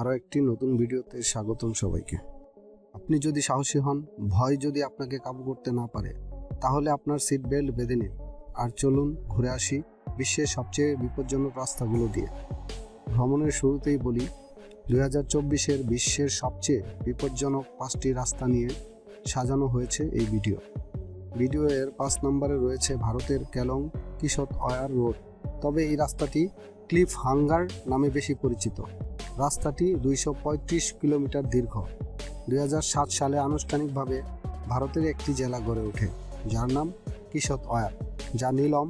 আরও একটি নতুন ভিডিওতে স্বাগতম সবাইকে। আপনি যদি সাহসী হন, ভয় যদি আপনাকে কাবু করতে না পারে, তাহলে আপনার সিট বেল্ট বেঁধে নিন আর চলুন ঘুরে আসি বিশ্বের সবচেয়ে বিপজ্জনক রাস্তাগুলো দিয়ে। ভ্রমণের শুরুতেই বলি, 2024-এর বিশ্বের সবচেয়ে বিপজ্জনক 5টি রাস্তা নিয়ে সাজানো হয়েছে এই ভিডিও এর 5 নম্বরে রয়েছে ভারতের কেলং কিশত ওয়্যার রোড। তবে এই রাস্তাটি ক্লিফ হাঙ্গার নামে বেশি পরিচিত। রাস্তাটি 235 কিলোমিটার দীর্ঘ। 2007 সালে আনুষ্ঠানিকভাবে ভারতের একটি জেলা গড়ে ওঠে, যার নাম কিশত ওয়্যার, যা নীলম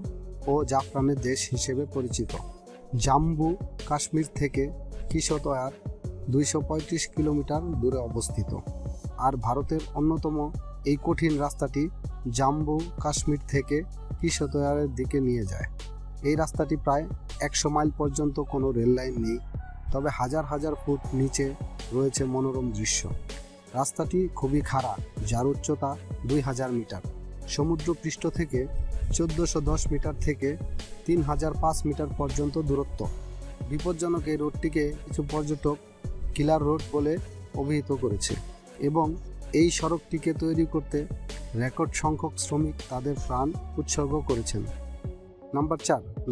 ও জাফরানের দেশ হিসেবে পরিচিত। জাম্মু কাশ্মীর থেকে কিশত ওয়্যার 235 কিলোমিটার দূরে অবস্থিত। আর ভারতের অন্যতম এই কঠিন রাস্তাটি জাম্মু কাশ্মীর থেকে কিশত ওয়্যারের দিকে নিয়ে যায়। এই রাস্তাটি প্রায় 100 মাইল পর্যন্ত কোনো রেল লাইন নেই, তবে হাজার হাজার ফুট নিচে রয়েছে মনোরম দৃশ্য। রাস্তাটি খুবই খাড়া, যার উচ্চতা 2000 মিটার, সমুদ্রপৃষ্ঠ থেকে 1410 মিটার থেকে 3005 মিটার পর্যন্ত দূরত্ব। বিপজ্জনক এই রোডটিকে কিছু পর্যটক কিলার রোড বলে অভিহিত করেছে এবং এই সড়কটিকে তৈরি করতে রেকর্ড সংখ্যক শ্রমিক তাদের প্রাণ উৎসর্গ করেছেন।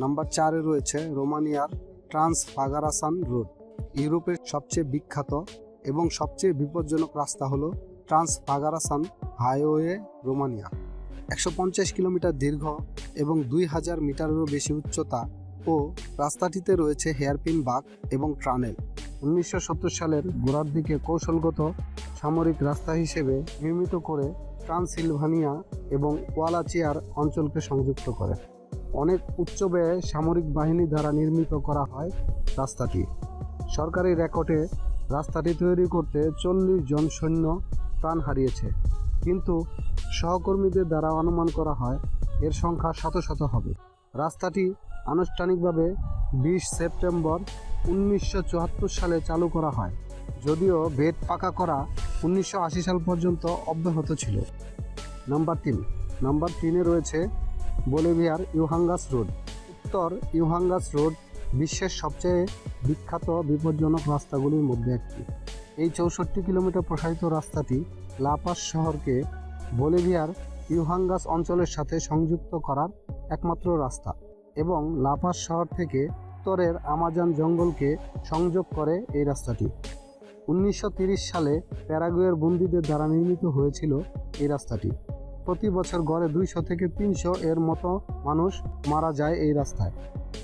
নাম্বার 4-এ রয়েছে রোমানিয়ার ট্রান্স-ফাগারাসান রোড। ইউরোপের সবচেয়ে বিখ্যাত এবং সবচেয়ে বিপজ্জনক রাস্তা হলো ট্রান্স-ফাগারাসান হাইওয়ে রোমানিয়া। 150 কিলোমিটার দীর্ঘ এবং 2000 মিটারেরও বেশি উচ্চতা ও রাস্তাটিতে রয়েছে হেয়ারপিন বাঁক এবং টানেল। 1970 সালের গোড়ার দিকে কৌশলগত সামরিক রাস্তা হিসেবে নির্মিত করে ট্রান্সিলভানিয়া এবং ওয়ালাচিয়ার অঞ্চলকে সংযুক্ত করে। অনেক উচ্চ ব্যয়ে সামরিক বাহিনী দ্বারা নির্মিত করা হয় রাস্তাটি। সরকারি রেকর্ডে রাস্তাটি তৈরি করতে 40 জন সৈন্য প্রাণ হারিয়েছে, কিন্তু সহকর্মীদের দ্বারা অনুমান করা হয় এর সংখ্যা শত হবে। রাস্তাটি আনুষ্ঠানিকভাবে 20 সেপ্টেম্বর 1974 সালে চালু করা হয়, যদিও বেদ পাকা করা 1980 সাল পর্যন্ত অব্যাহত ছিল। নাম্বার 3-এ রয়েছে বলিভিয়ার ইউহাঙ্গাস রোড। উত্তর ইউহাঙ্গাস রোড বিশ্বের সবচেয়ে বিখ্যাত বিপজ্জনক রাস্তাগুলির মধ্যে একটি। এই 64 কিলোমিটার প্রসারিত রাস্তাটি লাপাস শহরকে বলিভিয়ার ইউহাঙ্গাস অঞ্চলের সাথে সংযুক্ত করার একমাত্র রাস্তা এবং লাপাস শহর থেকে উত্তরের আমাজন জঙ্গলকে সংযোগ করে এই রাস্তাটি। 1930 সালে প্যারাগুয়ের বন্দীদের দ্বারা নির্মিত হয়েছিল এই রাস্তাটি। প্রতি বছর গড়ে 200 থেকে 300 এর মতো মানুষ মারা যায় এই রাস্তায়।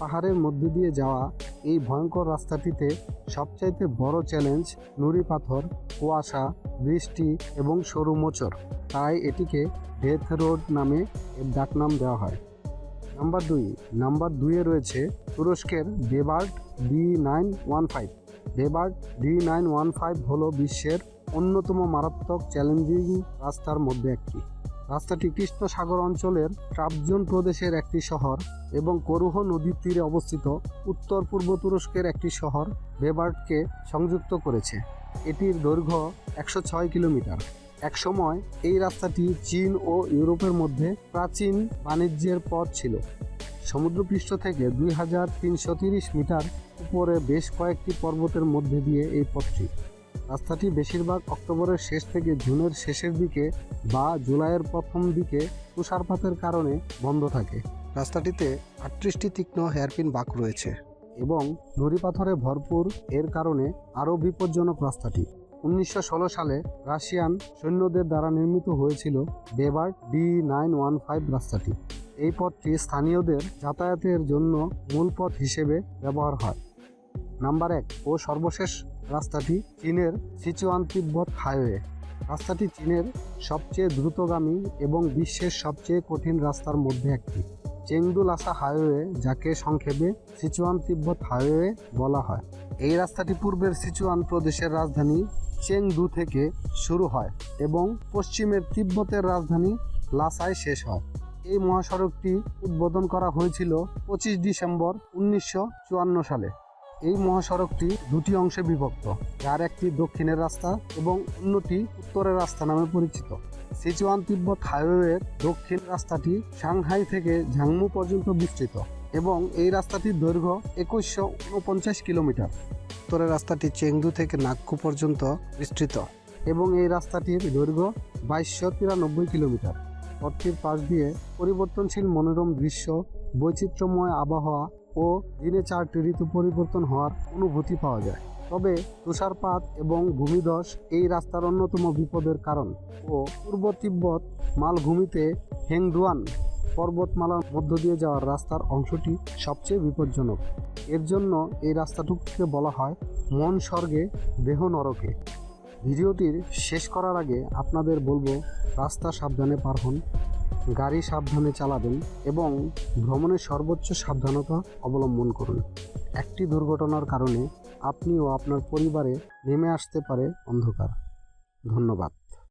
পাহাড়ের মধ্য দিয়ে যাওয়া এই ভয়ঙ্কর রাস্তাটিতে সবচাইতে বড় চ্যালেঞ্জ নুড়ি পাথর, কুয়াশা, বৃষ্টি এবং সরু মোচড়, তাই এটিকে ডেথ রোড নামে এর ডাকনাম দেওয়া হয়। নাম্বার 2-এ রয়েছে তুরস্কের বেবার্ড D915। বেবার্ড D915 হলো বিশ্বের অন্যতম মারাত্মক চ্যালেঞ্জিং রাস্তার মধ্যে একটি। রাস্তাটি কৃষ্ণ সাগর অঞ্চলের ট্রাবজোন প্রদেশের একটি শহর এবং করুহ নদীর তীরে অবস্থিত উত্তর পূর্ব তুরস্কের একটি শহর বেবার্ডকে সংযুক্ত করেছে। এটির দৈর্ঘ্য 106 কিলোমিটার। একসময় এই রাস্তাটি চীন ও ইউরোপের মধ্যে প্রাচীন বাণিজ্যের পথ ছিল। সমুদ্রপৃষ্ঠ থেকে 2330 মিটার উপরে বেশ কয়েকটি পর্বতের মধ্যে দিয়ে এই পথটি। রাস্তাটি বেশিরভাগ অক্টোবরের শেষ থেকে জুনের শেষের দিকে বা জুলাইয়ের প্রথম দিকে তুষারপাতের কারণে বন্ধ থাকে। রাস্তাটিতে 38টি তীক্ষ্ণ হেয়ারপিন বাঁক রয়েছে এবং নুড়ি পাথরে ভরপুর, এর কারণে আরও বিপজ্জনক রাস্তাটি। 1916 সালে রাশিয়ান সৈন্যদের দ্বারা নির্মিত হয়েছিল বেবার্ড D915 রাস্তাটি। এই পথটি স্থানীয়দের যাতায়াতের জন্য মূল পথ হিসেবে ব্যবহার হয়। নাম্বার 1 ও সর্বশেষ রাস্তাটি চীনের সিচুয়ান তিব্বত হাইওয়ে। রাস্তাটি চীনের সবচেয়ে দ্রুতগামী এবং বিশ্বের সবচেয়ে কঠিন রাস্তার মধ্যে একটি। চেংদু লাসা হাইওয়ে, যাকে সংক্ষেপে সিচুয়ান তিব্বত হাইওয়ে বলা হয়। এই রাস্তাটি পূর্বের সিচুয়ান প্রদেশের রাজধানী চেংদু থেকে শুরু হয় এবং পশ্চিমের তিব্বতের রাজধানী লাসায় শেষ হয়। এই মহাসড়কটি উদ্বোধন করা হয়েছিল 25 ডিসেম্বর 1954 সালে। এই মহাসড়কটি দুটি অংশে বিভক্ত, যার একটি দক্ষিণের রাস্তা এবং অন্যটি উত্তরের রাস্তা নামে পরিচিত। সিচুয়ান তিব্বত হাইওয়ের দক্ষিণ রাস্তাটি সাংহাই থেকে ঝাংমু পর্যন্ত বিস্তৃত এবং এই রাস্তাটির দৈর্ঘ্য 2149 কিলোমিটার। উত্তরের রাস্তাটি চেংদু থেকে নাগকু পর্যন্ত বিস্তৃত এবং এই রাস্তাটির দৈর্ঘ্য 2293 কিলোমিটার। পথটির পাশ দিয়ে পরিবর্তনশীল মনোরম দৃশ্য, বৈচিত্র্যময় আবহাওয়া ও দিনে 4টি ঋতু পরিবর্তন হওয়ার অনুভূতি পাওয়া যায়। তবে তুষারপাত এবং ভূমিধস এই রাস্তার অন্যতম বিপদের কারণ ও পূর্ব তিব্বত মালভূমিতে হেংডুয়ান পর্বতমালার মধ্য দিয়ে যাওয়ার রাস্তার অংশটি সবচেয়ে বিপজ্জনক। এর জন্য এই রাস্তাটুকুকে বলা হয় মন স্বর্গে দেহ নরকে। ভিডিওটির শেষ করার আগে আপনাদের বলবো, রাস্তা সাবধানে পার হন, গাড়ি সাবধানে চালাবেন এবং ভ্রমণের সর্বোচ্চ সাবধানতা অবলম্বন করুন। একটি দুর্ঘটনার কারণে আপনি ও আপনার পরিবারে নেমে আসতে পারে অন্ধকার। ধন্যবাদ।